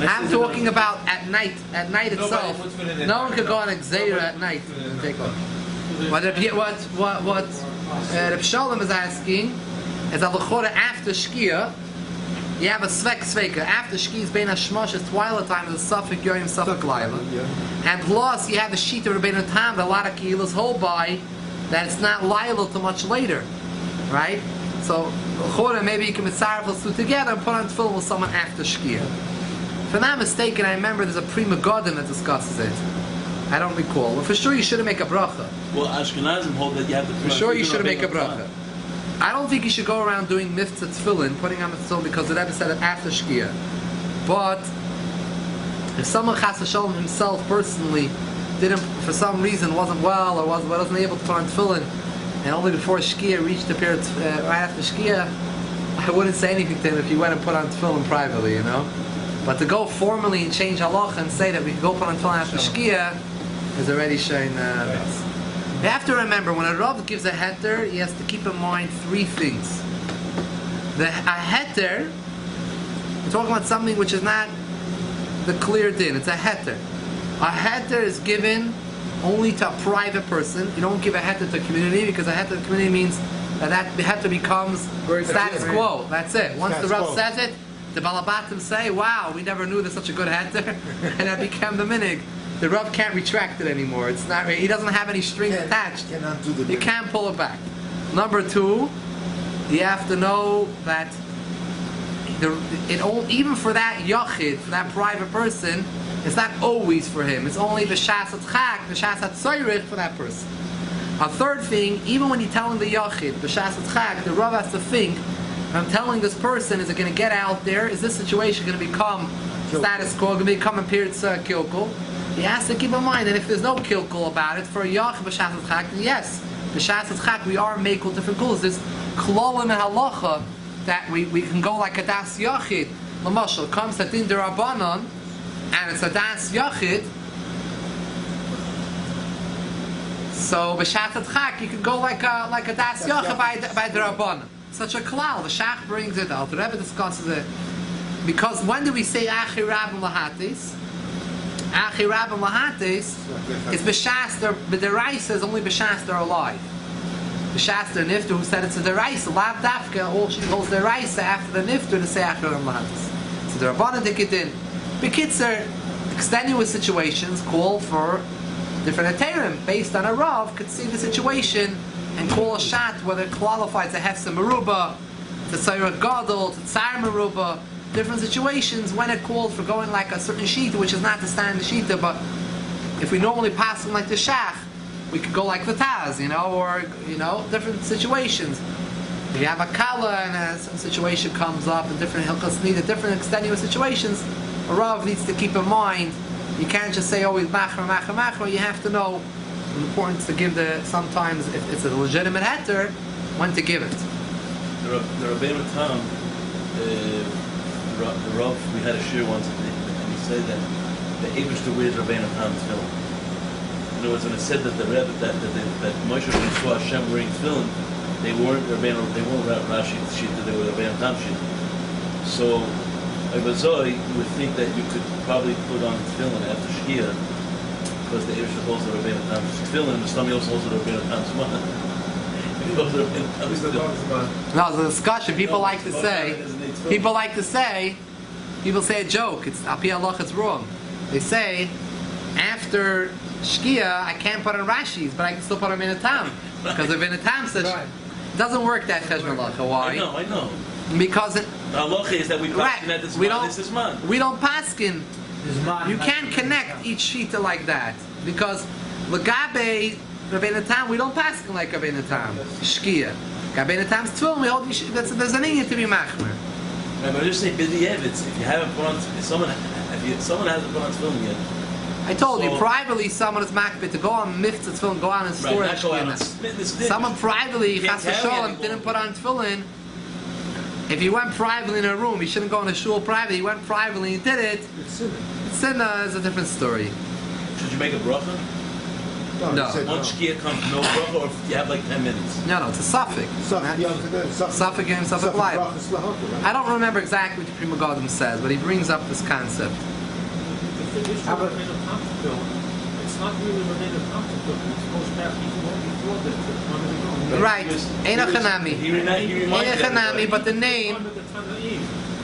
I'm talking about at night. At night Nobody itself. puts tefillin in No at one night. could go on a Gzeira at Nobody night puts tefillin and in take at off. night. What Reb Shalom is asking is that l'chora after Shkia, you have a sveka. After Shkia is bein hashmosh, it's twilight time, is a Suffolk Yoyim, Suffolk Laila. And plus, you have the sheet of Rabbeinu Tam that a lot of Kehilas hold by, that it's not Laila till much later. Right? So, l'chora, maybe you can mitzaref those two together and put on tefillin with someone after Shkia. If I'm not mistaken, I remember there's a Prima Godin that discusses it. I don't recall. Well, for sure you shouldn't make a bracha. Well, Ashkenazim hold that you have to. For sure you shouldn't make a bracha. I don't think you should go around doing mitzvah tefillin, putting on the tefillin because the Rebbe said it after Shkia. But if someone chas v'shalom himself personally didn't, for some reason, wasn't well or wasn't able to put on tefillin, and only before Shkia reached the period right after Shkia, I wouldn't say anything to him if he went and put on tefillin privately, you know. But to go formally and change halacha and say that we can go put on tefillin after Shkia is already showing. You have to remember, when a Rav gives a heter, he has to keep in mind 3 things. A heter, we're talking about something which is not the clear din, it's a heter. A heter is given only to a private person. You don't give a heter to a community, because a heter to the community means that heter becomes status quo. That's it. Once the Rav says it, the Balabatim say, wow, we never knew there's such a good heter, and that became the minig. The Rav can't retract it anymore. It's not. He doesn't have any strings attached. You can't pull it back. Number 2, you have to know that even for that yachid, for that private person, it's not always for him. It's only b'shas atzchak, b'shas atzoyrich for that person. A third thing, even when you're telling the yachid b'shas atzchak, the Rav has to think, I'm telling this person, is it going to get out there? Is this situation going to become status quo? Going to become a period kilkul? He has to keep in mind that if there's no kilkul about it, for a yachid b'shas atzchak, yes, b'shas atzchak we are making different kuls. There's klolim and halacha that we can go like a das yachid. L'mashal comes to din derabanan, and it's a das yachid. So b'shas atzchak you can go like a das yachid by derabanan. Such a klal. The Shach brings it out. The Rebbe discusses it because when do we say achi rabim lahatis? Achi rabim lahatis is b'shas the deraisa is only b'shas they're alive. B'shas they're nifter who said it's a deraisa. Lav dafka all she holds deraisa after the nifter to say achi rabim lahatis. So the Rabbanan take it in. B'kitzer, extenuous situations call for different heterim. Based on a Rav, could see the situation and call a shat whether it qualifies to hefsa meruba, to tzayra gadol, to tsar meruba. Different situations when it called for going like a certain shita, which is not the standard shita, but if we normally pass them like the shach, we could go like the taz, or different situations. If you have a kala and some situation comes up, and different hilchos need different extenuous situations, a Rav needs to keep in mind. You can't just say always machra, machra, machra. You have to know the importance to give sometimes if it's a legitimate heter, when to give it. The Rabbeinu Tam, the Rav, we had a shir once, and he said that the Eibush to wears Rabbeinu Tam's film. In other words, when it said that the Rebbe, that Moshe Rabbeinu saw Hashem wearing tefillin, they weren't Rashi's shita, they were Rabbeinu Tam's shita. So, Ibazoi would think that you could probably put on tefillin after Shkia, because the Eibush holds the Rabbeinu Tam's tefillin, and the Stami also holds the Rabbeinu Tam's man. No, the discussion. People say a joke. It's Api Allah, it's wrong. They say after Shkia I can't put on Rashi's, but I can still put on Minatam because the Minatam says it doesn't work that Cheshvan Halacha. Why? I know. Because the halacha is that we paskin at this man. We don't paskin. You can't connect each shita like that because Lagabe Rabbeinu Tam, we don't paskin like Rabbeinu Tam. Shkia. Rabbeinu Tam's tefillin, we hold. There's an inyan to be machmer. But I just say busy events. If you haven't put on, if someone hasn't put on tefillin yet. I told you privately, someone is makbid to go on mitzvah tefillin, go on and store it. Someone privately, if Chas v'sholem didn't put on tefillin, if he went privately in a room, he shouldn't go in a shul privately. He went privately and did it. Sinna is a different story. Should you make a bracha? No. Once Shkia comes, no bracha, or if you have like 10 minutes? No, it's a suffix. Suffix and suffix live. I don't remember exactly what the Prima Godim says, but he brings up this concept. It's not really Rabbeinu Tam it's supposed to have before Right. Eina Chanami.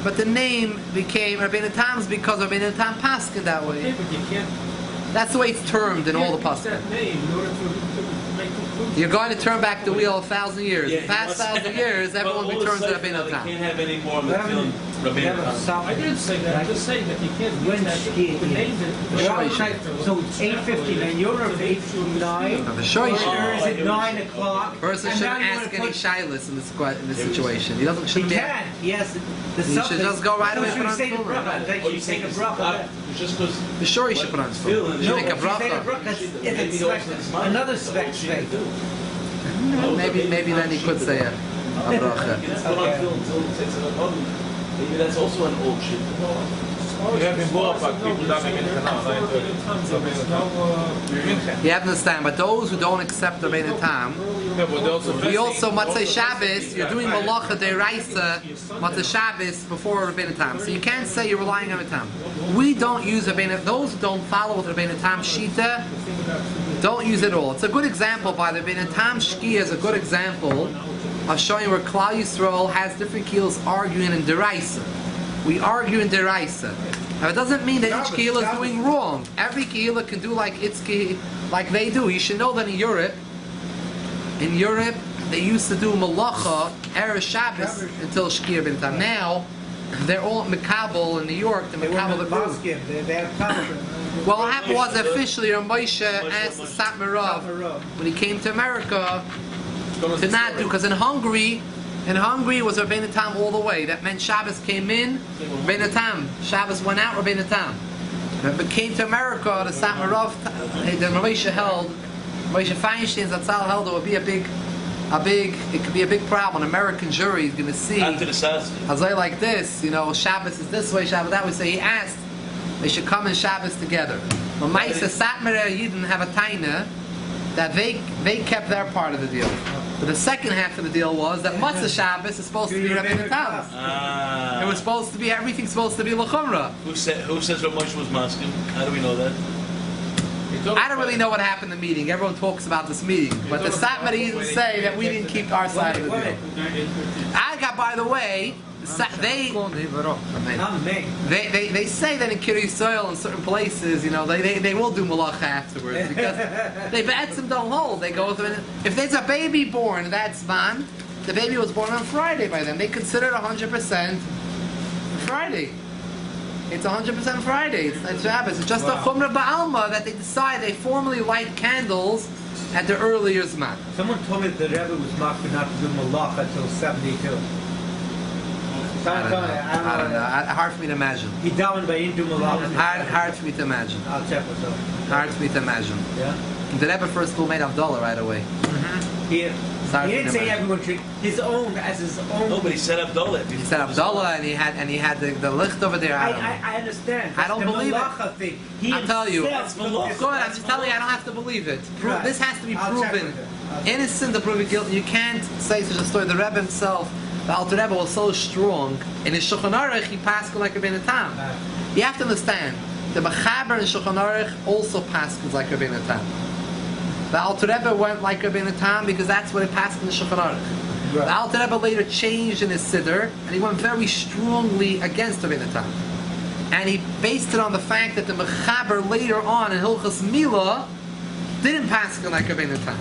But the name became Rabbeinu Tam's because Rabbeinu Tam paskin that way. Okay, but you can't. That's the way it's termed in all the paskin. That name in order to make conclusions. You're going to turn back the wheel 1,000 years. Yeah, the past 1,000 years, everyone returns to Rabbeinu Tam. You can't have any more of the film Rabbeinu Tam. I didn't say that. I'm just saying that you can't use that. The name So it's 8:59. You're at 8:59. The shoy Is it 9 o'clock? person shouldn't ask any shilas in this situation. He shouldn't He be. can. Yes. You should just go right away and put on say the tefillin. bracha. You say the bracha. Just because. For sure, you should put on tefillin. You should make a bracha. Another spec. Maybe then he could say a bracha. Maybe that's also an old shit. You have in Borapak, people davening You have to understand, but those who don't accept the Rabbeinu Tam, we also Matzah Shabbos, you're doing Malacha Deiraisa Matzah Shabbos before Rabbeinu Tam. So you can't say you're relying on Rabbeinu Tam. We don't use Rabbeinu. Those who don't follow with Rabbeinu Tam Shita, don't use it all. It's a good example by the Rabbeinu Tam Shkia is a good example of showing where Klal Yisrael has different keels arguing in Deraisa. We argue in Deraisa. Now it doesn't mean that each kehillah is doing wrong. Every kehillah can do like like they do. You should know that in Europe, they used to do malacha erev Shabbos until Shkia bin Tam. Now they're all Mikabel in New York. The Mikabel the Well, what happened was officially Moshe asked Satmarav when he came to America to not do, because in Hungary it was Rabbeinu Tam all the way. That meant Shabbos came in, Rabbeinu Tam. Shabbos went out, Rabbeinu Tam. When it came to America, the Satmarav, the Moshe held, Moshe Feinstein, Zatzal held, it would be it could be a big problem. An American jury is going to see Hazai like this, Shabbos is this way, Shabbos that way. So he asked they should come in Shabbos together. But Maisa Satmar Yidden have a taina that they kept their part of the deal. But the second half of the deal was that Matzah Shabbos is supposed to be Rabbeinu Tam. It was supposed to be, everything's supposed to be L'chumra. Who says Rav Moshe was masking? How do we know that? I don't really know what happened in the meeting. Everyone talks about this meeting. But the Satmar didn't say that we didn't keep our side of the deal. I got, by the way, the They say that in Kiri soil in certain places, you know, they will do malacha afterwards because they ba'atzim don't hold. They go through. If there's a baby born, that's man. The baby was born on Friday by them. They consider it 100% Friday. It's 100% Friday. It's Shabbos. It's just a chumrah ba'alma that they decide they formally light candles at the earlier zman. Someone told me that the Rebbe was not to do malacha until 72. I don't know. Hard for me to imagine. He died by into malacha. Hard for me to imagine. I'll check myself. Hard for me to imagine. Yeah? The Rebbe first of all made Avdallah right away. He didn't say everyone should. His own, as his own. No, but he set up Dolet. He said Abdullah, and he had the licht over there. I understand. I don't believe it. Thing. I'll tell you. That's Good, I'm just telling you, I don't have to believe it. Right. This has to be I'll check proven. with it. Innocent to prove it guilty. You can't say such a story. The Rebbe himself, the Alter Rebbe, was so strong. In his Shulchan Aruch, he passed like Rabbeinu Tam. You have to understand, the Mechaber in Shulchan Aruch also passed like Rabbeinu Tam. The Alter Rebbe went like Rabbeinu Tam because that's what it passed in the Shulchan Aruch. Right. The Alter Rebbe later changed in his Siddur, and he went very strongly against Rabbeinu Tam. And he based it on the fact that the Mechaber later on in Hilchas Milah didn't pass like Rabbeinu Tam.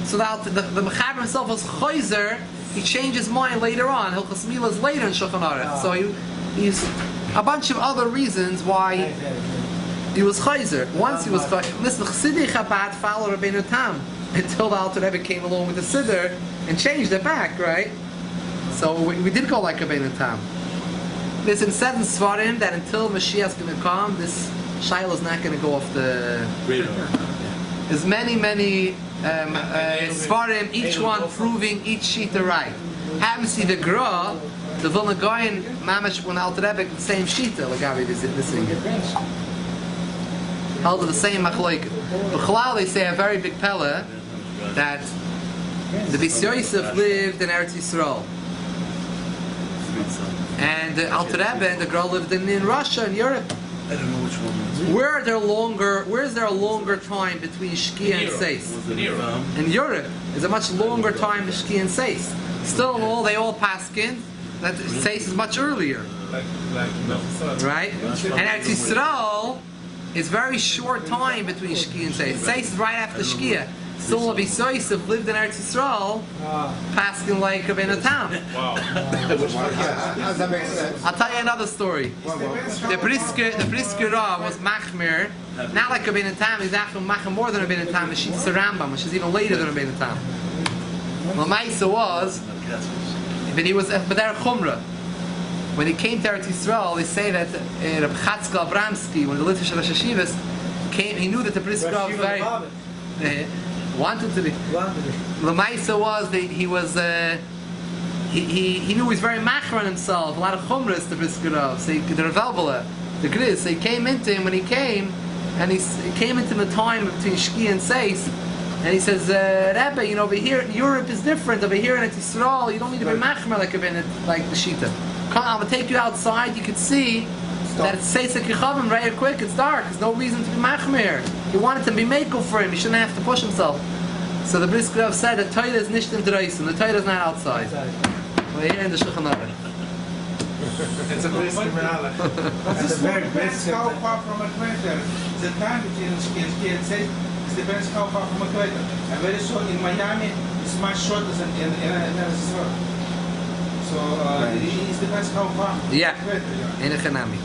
So the Mechaber himself was Chayzer. He changed his mind later on. Hilchas Milah is later in Shulchan Aruch. So he's a bunch of other reasons why he was Chayzer. Once he was Chayzer. Listen, Chassidei Chabad followed Rabbeinu Tam until the Alter Rebbe came along with the Siddur and changed it back, right? So we did go like Rabbeinu Tam. Listen, it says in Svarim that until Mashiach is going to come, this Shiloh is not going to go off the radar. There's many Svarim, each one proving each Shita right. Happen to see the Gra, the Vilna Gaon, Mamash, when Alter Rebbe, the same Shita, like Gabi, this thing. Held to the same Machloiket. But Chalal, they say a very big pella that the Beis Yosef lived in Eretz Yisrael. And the Alter Rebbe and the girl lived in Russia, in Europe. I don't know which one. Where's there a longer time between Shkia and Seis? In Europe, there's a much longer time between Shkia and Seis. Still, they all paskin that Seis is much earlier. Right? And Eretz Yisrael is very short time between Shkia and Seis. Seis is right after Shkia. Still, Beis Yosef lived in Eretz Yisrael, passing like Rabbeinu Tam. Wow. I'll tell you another story. The Brisker Ra was Machmir, not like Rabbeinu Tam, he's actually Machmir more than Rabbeinu Tam, the Shitz Rambam, which is even later than Rabbeinu Tam. Lamaisa was, but there Chumrah. When he came to Eretz Yisrael, they say that Reb Chatzkel Abramsky, one of the Litvish Rosh Hashivas, came, he knew that the Brisker Ra was very... wanted to be. The Maisa was that he was he knew he was very machar on himself. A lot of chumras to Brisker Rav. So the Revelbala, the Gris, so he came into him when he came, and he came into the time between Shki and Seis, and he says, Rebbe, you know, over here in Europe is different. Over here in Yisrael, you don't need to be machar like the Shita. Come, I'm gonna take you outside. You can see that it's Seis Kichavim right quick. It's dark. There's no reason to be machmir. He wanted to be makel for him. He shouldn't have to push himself. So the Brisker Rav said that Torah is nicht in Dreisen. The Torah is not outside. We're here in the Shulchan Aruch. It's a Brisker Rav. This depends how far from equator. The time between Shki and Seis depends how far from equator. And very soon in Miami, it's much shorter than in Israel. So it depends how far. Yeah. In the Chanami.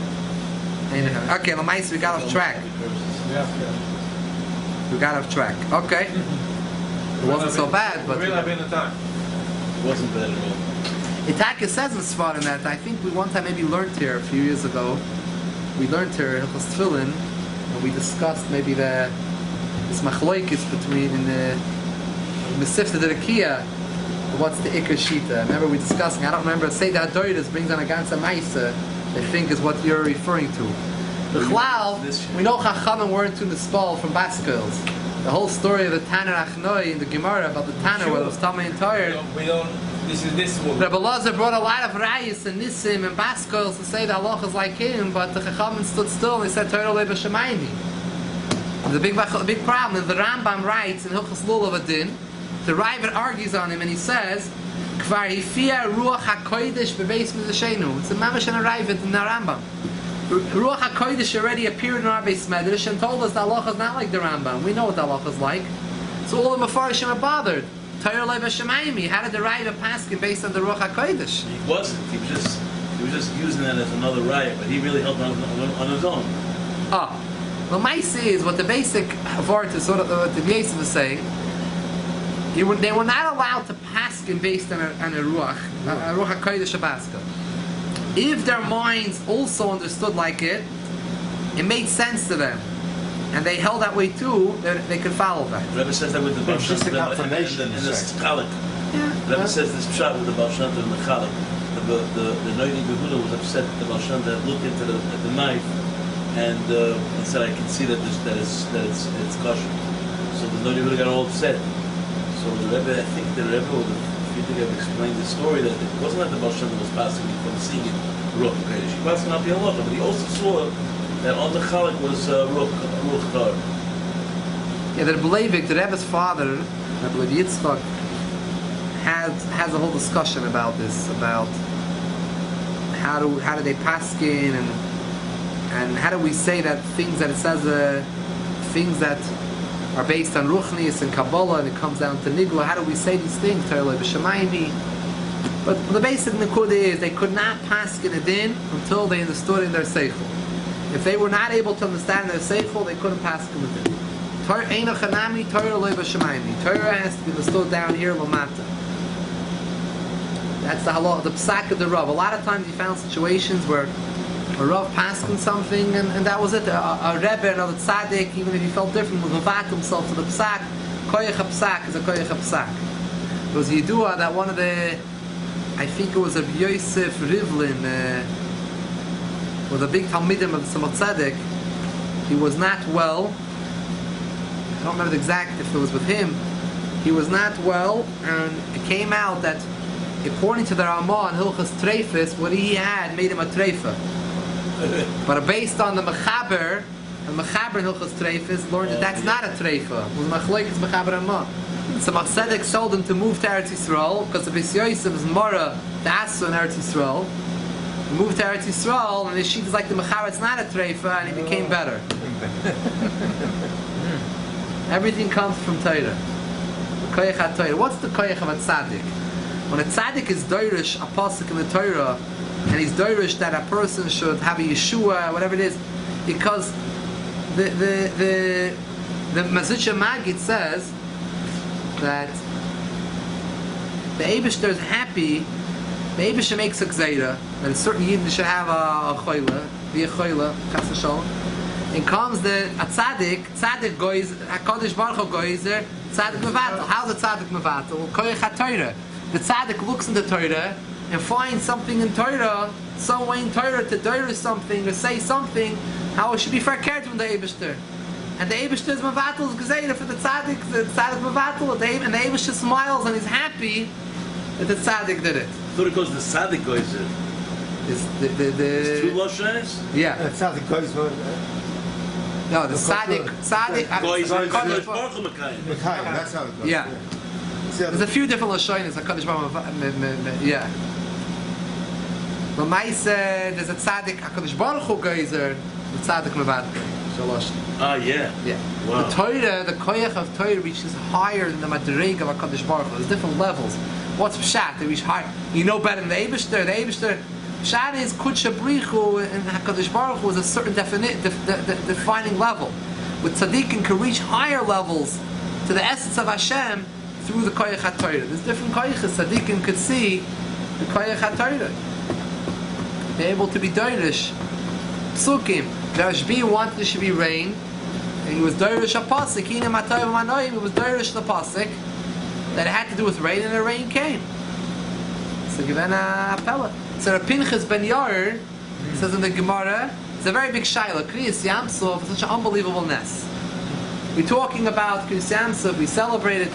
Okay, Lamais, we got off track. We got off track. Okay. It wasn't so bad, but... Really been the time. It wasn't bad at all. Itaka says in Svarim that I think we one time maybe learned here a few years ago. We learned here in Hilchos Tefillin, and we discussed maybe this machloikis between in the Mesifta de Rekia. What's the Iker Shita? Remember we discussing, I don't remember, say that Doidas brings on a ganze Maisa, I think is what you're referring to. The Chlal, we know Chachamim weren't too nispal from Baskils. The whole story of the Tanner Achnoi in the Gemara about the Tanner where it was Tamei and Toyer. We don't, this one. Rabbi Lazar brought a lot of Rayis and Nisim and Baskils to say that Allah is like him, but the Chachamim stood still and they said Torah Leba Shemayni. There's a big problem. The Rambam writes in Hilchos Lulav Adin, the Ravid argues on him and he says, if Kvar hifia ruach hakodesh bebeis mizashenu. It's a mamash and a raivet in the Rambam. Ruach hakodesh already appeared in our base medrash and told us the halacha is not like the Rambam. We know what the halacha is like. So all the Mefarshim are bothered. Torah leiva shemaimi. How did the raiva paskin based on the ruach hakodesh? He wasn't. He was just using that as another riot, but he really held on his own. Well, my say is what the basic vart is sort of what the Yosef is saying. They were not allowed to paskin based on a ruach hakodesh abaska. If their minds also understood like it made sense to them, and they held that way too, they could follow that. Rebbe says that with the Baal Shem Tov and the Chalik. Rebbe says this pshat with the Baal Shem Tov and the Chalik. The Noidi Behuda was upset that the Baal Shem Tov looked into the knife and said, "I can see that it's kosher." So the Noidi Behuda got all upset. So the Rebbe, I think the Rebbe, or you think I've explained the story, that it wasn't that the Baal Shem Tov was passing from seeing it Ruach HaKodesh. He passed not the halacha, but he also saw that on the Chalik was Ruach Tar. Yeah, the Rebbe, the Rebbe's father, Rebbe Yitzchak, has a whole discussion about this, about how do they paskin and how do we say that things that it says things that are based on Ruchnis and Kabbalah and it comes down to Nigla, how do we say these things? But the basic Nakuda is they could not paskin a din until they understood in their seichel. If they were not able to understand their seichel, they couldn't paskin a din. Torah has to be understood down here, Lamata. That's the halach, the psak of the Rav. A lot of times you found situations where a Rav paskin something and that was it. A Rebbe, another tzaddik, even if he felt different, would movat himself to the psak. Koyach psak is a koyach psak. It was Yidua that one of the, I think it was a Yosef Rivlin, was a big Talmidim of the Tzemach Tzedek. He was not well. I don't remember the exact if it was with him. He was not well, and it came out that according to the Ramah and Hilchas Treifus, what he had made him a treifa. But based on the Mechaber in Hilchas Treifus, learned that that's not a treifa. It was Machlokes Mechaber Ramah. So Tzedek told him to move to Eretz Yisrael because the Beis Yosef's Mora, the Asu in Eretz Yisrael. He moved to Eretz Yisrael, and the sheet is like the Mechaber, it's not a treifa, and he became better. Everything comes from Torah. Koyach HaTorah. What's the koyach of a tzaddik? When a tzaddik is doirish a pasuk in the Torah, and he's doirish that a person should have a Yeshua, whatever it is, because the Mazitcha Magid says that the Eibishter is happy. The Eibishter makes a gzeira that a certain yid should have a choyle, be a choyle, chas v'shalom. And comes a tzaddik goes, HaKadosh Baruch Hu goes there, tzaddik mevatel. How's a tzaddik mevatel? Well, koyach HaTorah. The tzaddik looks in the Torah and finds something in Torah, some way in Torah to do something or say something, how it should be verkehrt from the Eibishter. And the Eibishter is mevatel is gezeira for the tzaddik mevatel, and the Eibishter smiles and is happy that the tzaddik did it. So it goes the tzaddik goes there. It's It's two Loshanes? yeah. That sounds like guys were No, the tzaddik. Goes Kodesh Baruch Hu Mekayim. Mekayim, that's how it goes. Yeah. There's a few different lashonis. HaKadosh Baruch Hu, yeah. But there's a tzaddik. HaKadosh Baruch Hu geyser, the tzaddik mevatel. Shalosh. Ah, yeah. Yeah. Wow. The Torah, the koyach of Torah reaches higher than the madreg of HaKadosh Baruch Hu. There's different levels. What's pshat? They reach higher. You know better than the Eibishter. The Eibishter. Pshat is kudsha brichu, and HaKadosh Baruch Hu is a certain defining level. With tzaddikim can reach higher levels to the essence of Hashem through the koyach HaTorah. There's different koyachas tzaddikim could see the koyach HaTorah. They're able to be doirish. Psukim. The Rashbi wanted there should be rain, and he was doirish a pasuk. He was doirish the pasuk that it had to do with rain, and the rain came. So given a appella. So Pinchas ben Yair says in the Gemara, it's a very big shaila. Kriyas Yamsov is such an unbelievable ness. We're talking about Kriyas Yamsov. We celebrated.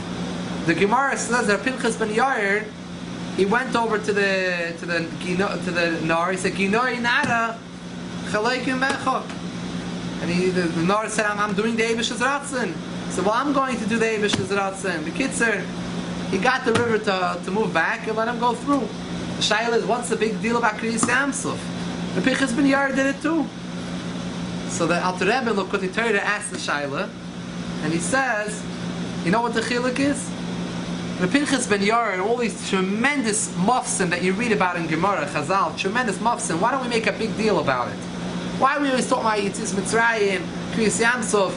The Gemara says that Pinchas ben Yair, he went over to the Nar. He said, "Ginoi nara chaleikim bechok," and the Nar said, "I'm doing the Eibish's Ratzin." He said, "Well, I'm going to do the Eibish's Ratzin." The Kitzer, he got the river to move back and let him go through. The Shaila is, what's the big deal about Kriyas Yamsuf? The Pinchas ben Yair did it too. So the Alter Rebbe L'Kutei Torah asked the Shaila, and he says, you know what the chiluk is? The Pinchas ben Yair and all these tremendous mufsim that you read about in Gemara, Chazal, tremendous mufsim, why don't we make a big deal about it? Why are we always talking about Yitzis Mitzrayim, Kriyas Yamsuf,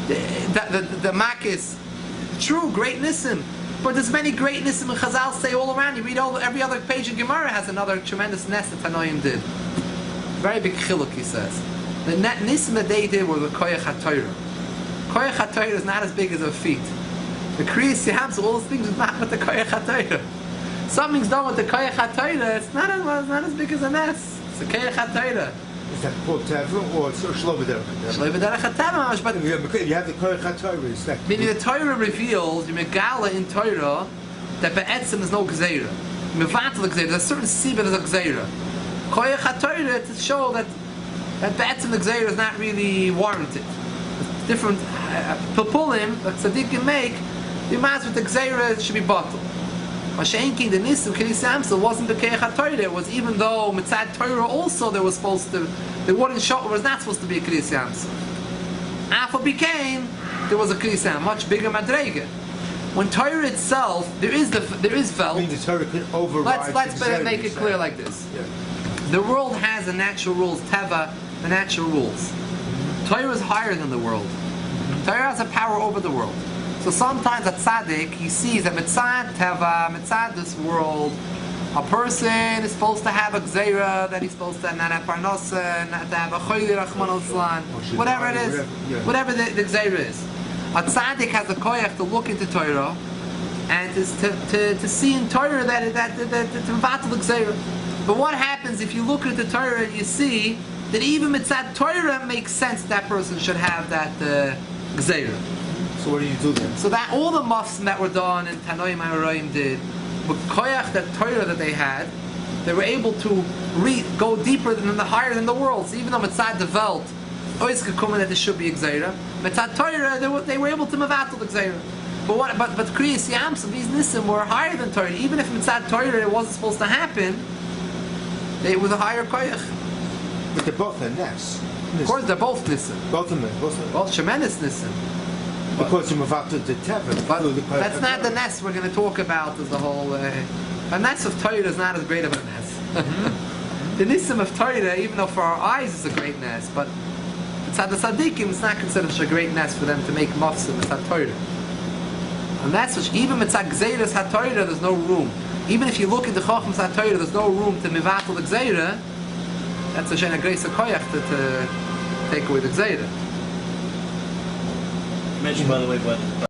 the Makis? True, great Nissim. But there's many great Nissim and Chazal say all around. You read every other page in Gemara has another tremendous nest that Tanoim did. Very big chiluk, he says. The Nissim that they did were the Koyach HaTorah. Koyach HaTorah is not as big as a feet. The Kriyas Yamsuf, all those things is not with the Koyach HaTorah. Something's done with the Koyach HaTorah, it's not as big as a nest. It's the Koyach HaTorah. Is that called Teva or Shlo B'derech HaTeva? Shlo B'derech HaTeva, but you have the Koyach HaTorah. Is that meaning the Torah reveals, you megala in Torah, that be'etzim is no gzeira. Mevatel gzeira, there's a certain sibah there's a gzeira. Koyach HaTorah to show that be'etzim the gzeira is not really warranted. Different pilpulim that tzaddikim make, the mass with the gzeira should be bottled. Mashenki, the Nissim, Kriyas Yamsuf wasn't the Koyach HaTorah. It was, even though Mitzad Torah also there was supposed to, they wouldn't show, it was not supposed to be a Kriyas Yamsuf. After became, there was a Kriyas Yamsuf, much bigger Madrega. When Torah itself, there is felt. I mean, the Torah could override. Let's make it clear like this. Yeah. The world has the natural rules, Teva, the natural rules. Torah is higher than the world. Torah has a power over the world. So sometimes a tzaddik, he sees that mitzad teva, mitzad this world, a person is supposed to have a gzeira, that he's supposed to not have parnosa, not to have a choyli rachman al whatever it is, whatever the gzeira is. A tzaddik has a koyach to look into Torah and to see in Torah that to battle the gzeira. But what happens if you look into Torah and you see that even mitzad Torah makes sense that person should have that gzeira? So what do you do then? So that all the mufs that were done and Tanoim HaRoim did, with koyach, that Torah that they had, they were able to go deeper higher than the world. So even though Mitzad developed, always could come in that there should be a gzeira. Mitzad Torah, they were able to mevatel the gzeira. But Kriyas Yamsuf, these Nissim were higher than Torah. Even if Mitzad Torah it wasn't supposed to happen, they were the higher koyach. But they're both a Nes. Of course, they're both Nissim. Both of them. Both tremendous Nissim. Because you're to the Teva. But that's not the nest we're going to talk about as the whole. A nest of Torah is not as great of a nest. The Nissim of Torah, even though for our eyes it's a great nest, but the Tzaddikim, it's not considered such a great nest for them to make mufsim Mitzad Torah. And that's which, even Mitzad Gzeiras HaTorah, there's no room. Even if you look at the Chochmas HaTorah, there's no room to mivatel the Gzeira. That's a shena grace of koyach to take away the Gzeira. Mentioned, by the way, by the